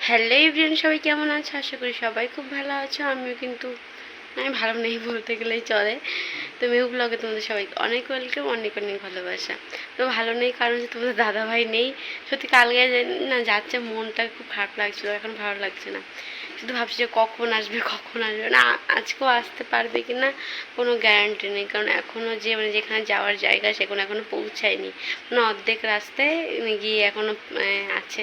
Hello everyone, সবাই কেমন আছো? আশা করি সবাই খুব ভালো আছো। আমিও কিন্তু আমি ভালো নেই বলতে গেলেই চলে। তো মেহু ব্লগে তোমাদের সবাইকে অনেক ওয়েলকাম, অনেক অনেক ভালোবাসা। তো ভালো নেই কারণ যে তোমাদের দাদাভাই নেই। সত্যি কালকে না যাচ্ছে, মনটা খুব খারাপ লাগছিলো, এখন ভালো লাগছে না। শুধু ভাবছি যে কখন আসবে কখন আসবে না, আজকেও আসতে পারবে কি না কোনো গ্যারান্টি নেই। কারণ এখনও যে যেখানে যাওয়ার জায়গা সেখানে এখনও পৌঁছায়নি, অর্ধেক রাস্তায় গিয়ে এখনও আছে।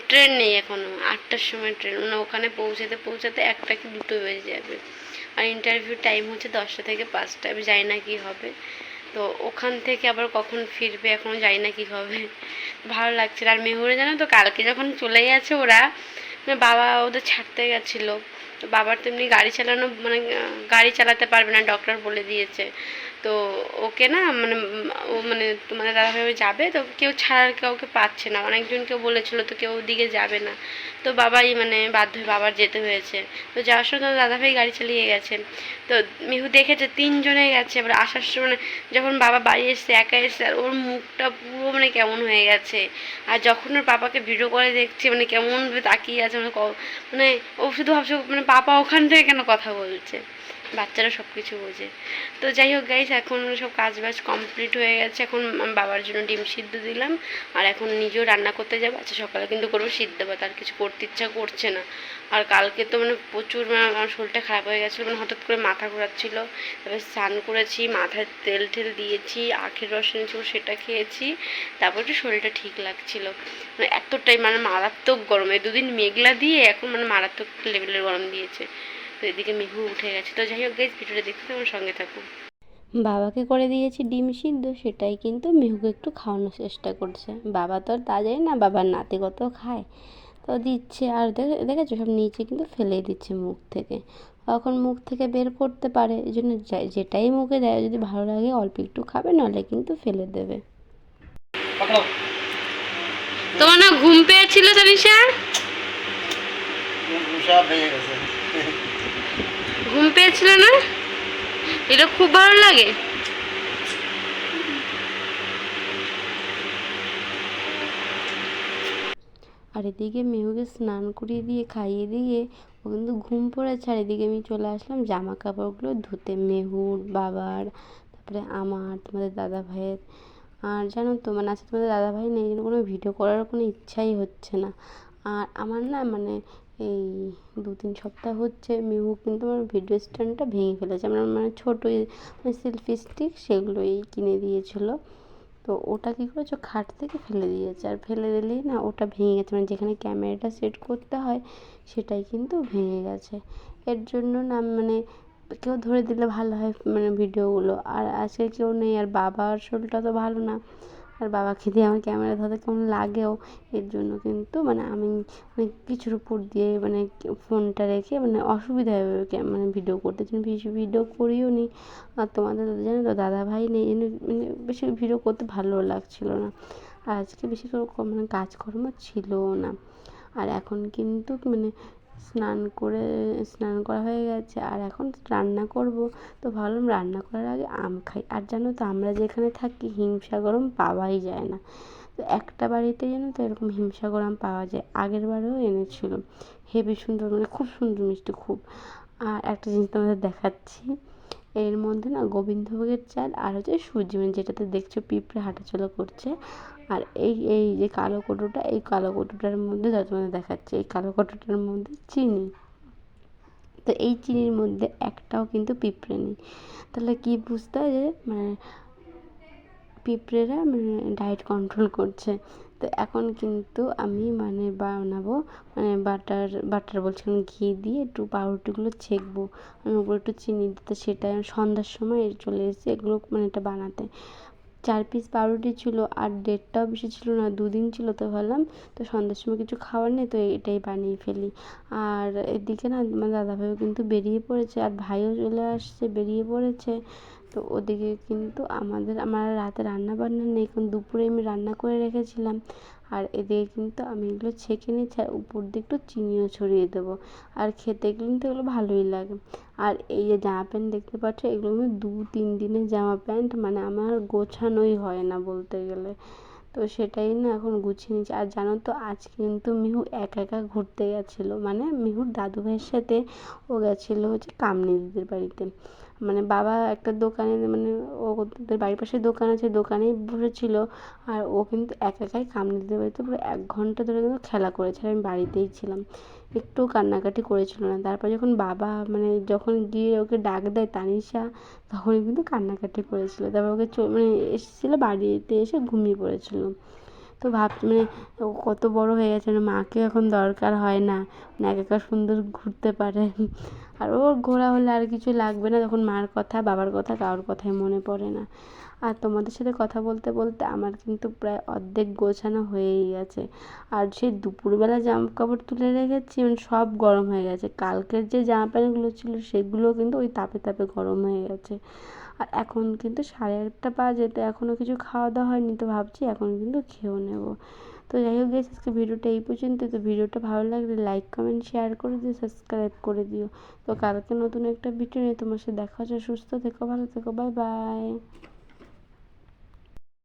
ট্রেন নেই এখনও, 8টার সময় ট্রেন, ওখানে পৌঁছাতে পৌঁছাতে 1টা কি 2টো বেজে যাবে। আর ইন্টারভিউ টাইম হচ্ছে 10টা থেকে 5টা, আমি জানি না কী হবে। তো ওখান থেকে আবার কখন ফিরবে এখনও জানি না কী হবে। ভালো লাগছে। আর মেহুরে জানো তো, কালকে যখন চলে গেছে ওরা, বাবা ওদের ছাড়তে গেছিলো। তো বাবার তো এমনি গাড়ি চালানো গাড়ি চালাতে পারবে না, ডক্টর বলে দিয়েছে। তো ওকে না ও তোমাদের দাদাভাই যাবে, তো কেউ ছাড়ার কাউকে পাচ্ছে না, অনেকজনকে বলেছিল, তো কেউ ওদিকে যাবে না। তো বাবাই বাধ্য হয়ে বাবার যেতে হয়েছে। তো যাওয়ার সময় তোমাদের দাদাভাই গাড়ি চালিয়ে গেছে। তো মিহু দেখেছে 3জনে গেছে। এবার আসার সময় যখন বাবা বাড়ি এসছে, একা এসছে, আর ওর মুখটা পুরো কেমন হয়ে গেছে। আর যখন ওর পাপাকে ভিডিও করে দেখছে, কেমন তাকিয়ে আছে, ও শুধু ভাবছে পাপা ওখান থেকে কেন কথা বলছে। বাচ্চারা সব কিছু বোঝে। তো যাই হোক গাইস, এখন সব কাজ বাজ কমপ্লিট হয়ে গেছে। এখন বাবার জন্য ডিম সিদ্ধ দিলাম, আর এখন নিজেও রান্না করতে যাবো। আচ্ছা, সকালে কিন্তু করবো সিদ্ধ ভাত, আর কিছু করতে ইচ্ছা করছে না। আর কালকে তো প্রচুর আমার শরীরটা খারাপ হয়ে গেছিলো, হঠাৎ করে মাথা ঘোরাচ্ছিল। তারপরে স্নান করেছি, মাথায় তেল টেল দিয়েছি, আখের রস এনেছিল সেটা খেয়েছি, তারপর একটু শরীরটা ঠিক লাগছিল। এতটাই মারাত্মক গরম, এই 2 দিন মেঘলা দিয়ে এখন মারাত্মক লেভেলের গরম দিয়েছে। তো এদিকে মিহু উঠে গেছে। তো যাই হোক গাইস, ভিডিওটা দেখতে তোমার সঙ্গে থাকো। বাবাকে করে দিয়েছি ডিম সিদ্ধ, সেটাই কিন্তু মিহুকে একটু খাওয়ানোর চেষ্টা করছে। বাবা তো আর তা যায় না, বাবার নাতি কত খায়, তো দিচ্ছে। আর দেখেছো সব নিচে কিন্তু ফেলেই দিচ্ছে মুখ থেকে। এখন মুখ থেকে বের করতে পারে, এই জন্য যেটাই মুখে দেয় যদি ভালো লাগে অল্প একটু খাবে, নাহলে কিন্তু ফেলে দেবে। তোমার না ঘুম পেয়েছিল তানিশা? ঘুম পেয়েছিল না? এটা খুব ভালো লাগে। আর এদিকে মেহুকে স্নান করিয়ে দিয়ে খাইয়ে দিয়ে ও কিন্তু ঘুম পড়েছে। আর এদিকে আমি চলে আসলাম জামা কাপড়গুলো ধুতে, মেহুর, বাবার, তারপরে আমার, তোমাদের দাদা ভাইয়ের। আর জানো তো আজকে তোমাদের দাদা ভাই নেই, জন্য কোনো ভিডিও করার কোনো ইচ্ছাই হচ্ছে না। আর আমার না এই 2-3 সপ্তাহ হচ্ছে মিহু কিন্তু আমার ভিডিও স্ট্যান্ডটা ভেঙে ফেলেছে। আমার ছোটো সেলফি স্টিক সেগুলোই কিনে দিয়েছিলো। তো ওটা কী করেছে, খাট থেকে ফেলে দিয়েছে। আর ফেলে দিলেই না ওটা ভেঙে গেছে, যেখানে ক্যামেরাটা সেট করতে হয় সেটাই কিন্তু ভেঙে গেছে। এর জন্য না কেউ ধরে দিলে ভালো হয় ভিডিওগুলো। আর আজকে কেউ নেই, আর বাবার শরীরটা তো ভালো না। আর বাবাকে দিয়ে আমার ক্যামেরা ধরতে কেমন লাগেও। এর জন্য কিন্তু আমি কিছুর উপর দিয়ে ফোনটা রেখে অসুবিধা হবে ভিডিও করতে, জন্য বেশি ভিডিও করিও নি। আর তোমাদের জানো তো দাদাভাই নেই, বেশি ভিডিও করতে ভালোও লাগছিলো না। আর আজকে বেশি করে কাজকর্ম ছিলও না। আর এখন কিন্তু স্নান করা হয়ে গেছে, আর এখন রান্না করব। তো ভাবলাম রান্না করার আগে আম খাই। আর জানো তো আমরা যেখানে থাকি হিমসাগর আম পাওয়াই যায় না। তো একটা বাড়িতে জানো তো এরকম হিমসাগর আম পাওয়া যায়, আগের বারেও এনেছিল। হেবি সুন্দর, খুব সুন্দর মিষ্টি খুব। আর একটা জিনিস তোমাদের দেখাচ্ছি, এর মধ্যে না গোবিন্দভোগের চাল আর হচ্ছে সুজি, যেটাতে দেখছো পিঁপড়ে হাঁটাচলা করছে। আর এই যে কালো কৌটোটা, এই কালো কৌটোটার মধ্যে তোমাদের দেখাচ্ছে, এই কালো কৌটোটার মধ্যে চিনি। তো এই চিনির মধ্যে একটাও কিন্তু পিঁপড়ে নেই। তাহলে কি বুঝতে হয় যে পিঁপড়েরা ডায়েট কন্ট্রোল করছে। তো এখন কিন্তু আমি বানাবো বাটার বলছি, ঘি দিয়ে একটু পাউরুটিগুলো ছেঁকবো, উপরে একটু চিনি দিতে। সেটা সন্ধ্যার সময় চলে এসেছি এগুলো এটা বানাতে। 4 পিস পাউরুটি ছিল, আর ডেটটাও বেশি ছিল না, 2 দিন ছিল। তো ভাবলাম তো সন্ধ্যার সময় কিছু খাওয়ার নেই, তো এটাই বানিয়ে ফেলি। আর এদিকে না আমার দাদাভাইও কিন্তু বেরিয়ে পড়েছে, আর ভাইও চলে আসছে, বেরিয়ে পড়েছে। তো ওদিকে কিন্তু আমার রাতে রান্না বান্না নেই, কারণ দুপুরে আমি রান্না করে রেখেছিলাম। আর এদিকে কিন্তু আমি এগুলো ছেঁকে নিচ্ছি, আর উপর দিয়ে একটু চিনিও ছড়িয়ে দেবো। আর খেতে কিন্তু এগুলো ভালোই লাগে। আর এই যে জামা প্যান্ট দেখতে পাচ্ছ, এগুলো 2-3 দিনের জামা প্যান্ট, আমার গোছানোই হয় না বলতে গেলে। তো সেটাই না এখন গুছিয়ে নিচ্ছি। আর জানো তো আজকে কিন্তু মিহু একা একা ঘুরতে গেছিলো, মানে মিহুর দাদু ভাইয়ের সাথে ও গেছিলো হচ্ছে কামনি দিদির বাড়িতে। মানে বাবা একটা দোকানে, মানে ওদের বাড়ির পাশে দোকান আছে, দোকানেই বসেছিল। আর ও কিন্তু একা একাই কামনি দিদির বাড়িতে পুরো 1 ঘন্টা ধরে কিন্তু খেলা করেছে, আর আমি বাড়িতেই ছিলাম। একটুও কান্নাকাটি করেছিল না। তারপর যখন বাবা মানে যখন গিয়ে ওকে ডাক দেয় তানিশা, তখনই কিন্তু কান্নাকাটি করেছিল। তারপর ওকে মানে এসেছিলো বাড়িতে এসে ঘুমিয়ে পড়েছিল। তো মানে ও কত বড় হয়ে গেছে, মানে মাকে এখন দরকার হয় না, মানে একা একা সুন্দর ঘুরতে পারে। আর ওর ঘোরা হলে আর কিছু লাগবে না, তখন মার কথা বাবার কথা কারোর কথাই মনে পড়ে না। আর তোমাদের সাথে কথা বলতে বলতে আমার কিন্তু প্রায় অর্ধেক গোছানো হয়েই গেছে। আর সেই দুপুরবেলা জামা কাপড় তুলে রেখেছি, মানে সব গরম হয়ে গেছে। কালকের যে জামা প্যান্টগুলো ছিল সেগুলো কিন্তু ওই তাপে তাপে গরম হয়ে গেছে। আর এখন কিন্তু 8:30 বাজে, তো এখনও কিছু খাওয়া দাওয়া হয়নি, তো ভাবছি এখন কিন্তু খেয়েও নেব। তো যাই হোক গাইস, আজকে ভিডিওটা এই পর্যন্ত। তো ভিডিওটা ভালো লাগলে লাইক কমেন্ট শেয়ার করে দিও, সাবস্ক্রাইব করে দিও। তো কালকে নতুন একটা ভিডিও নিয়ে তোমার সাথে দেখা হচ্ছে। সুস্থ থেকো, ভালো থেকো, বাই বাই।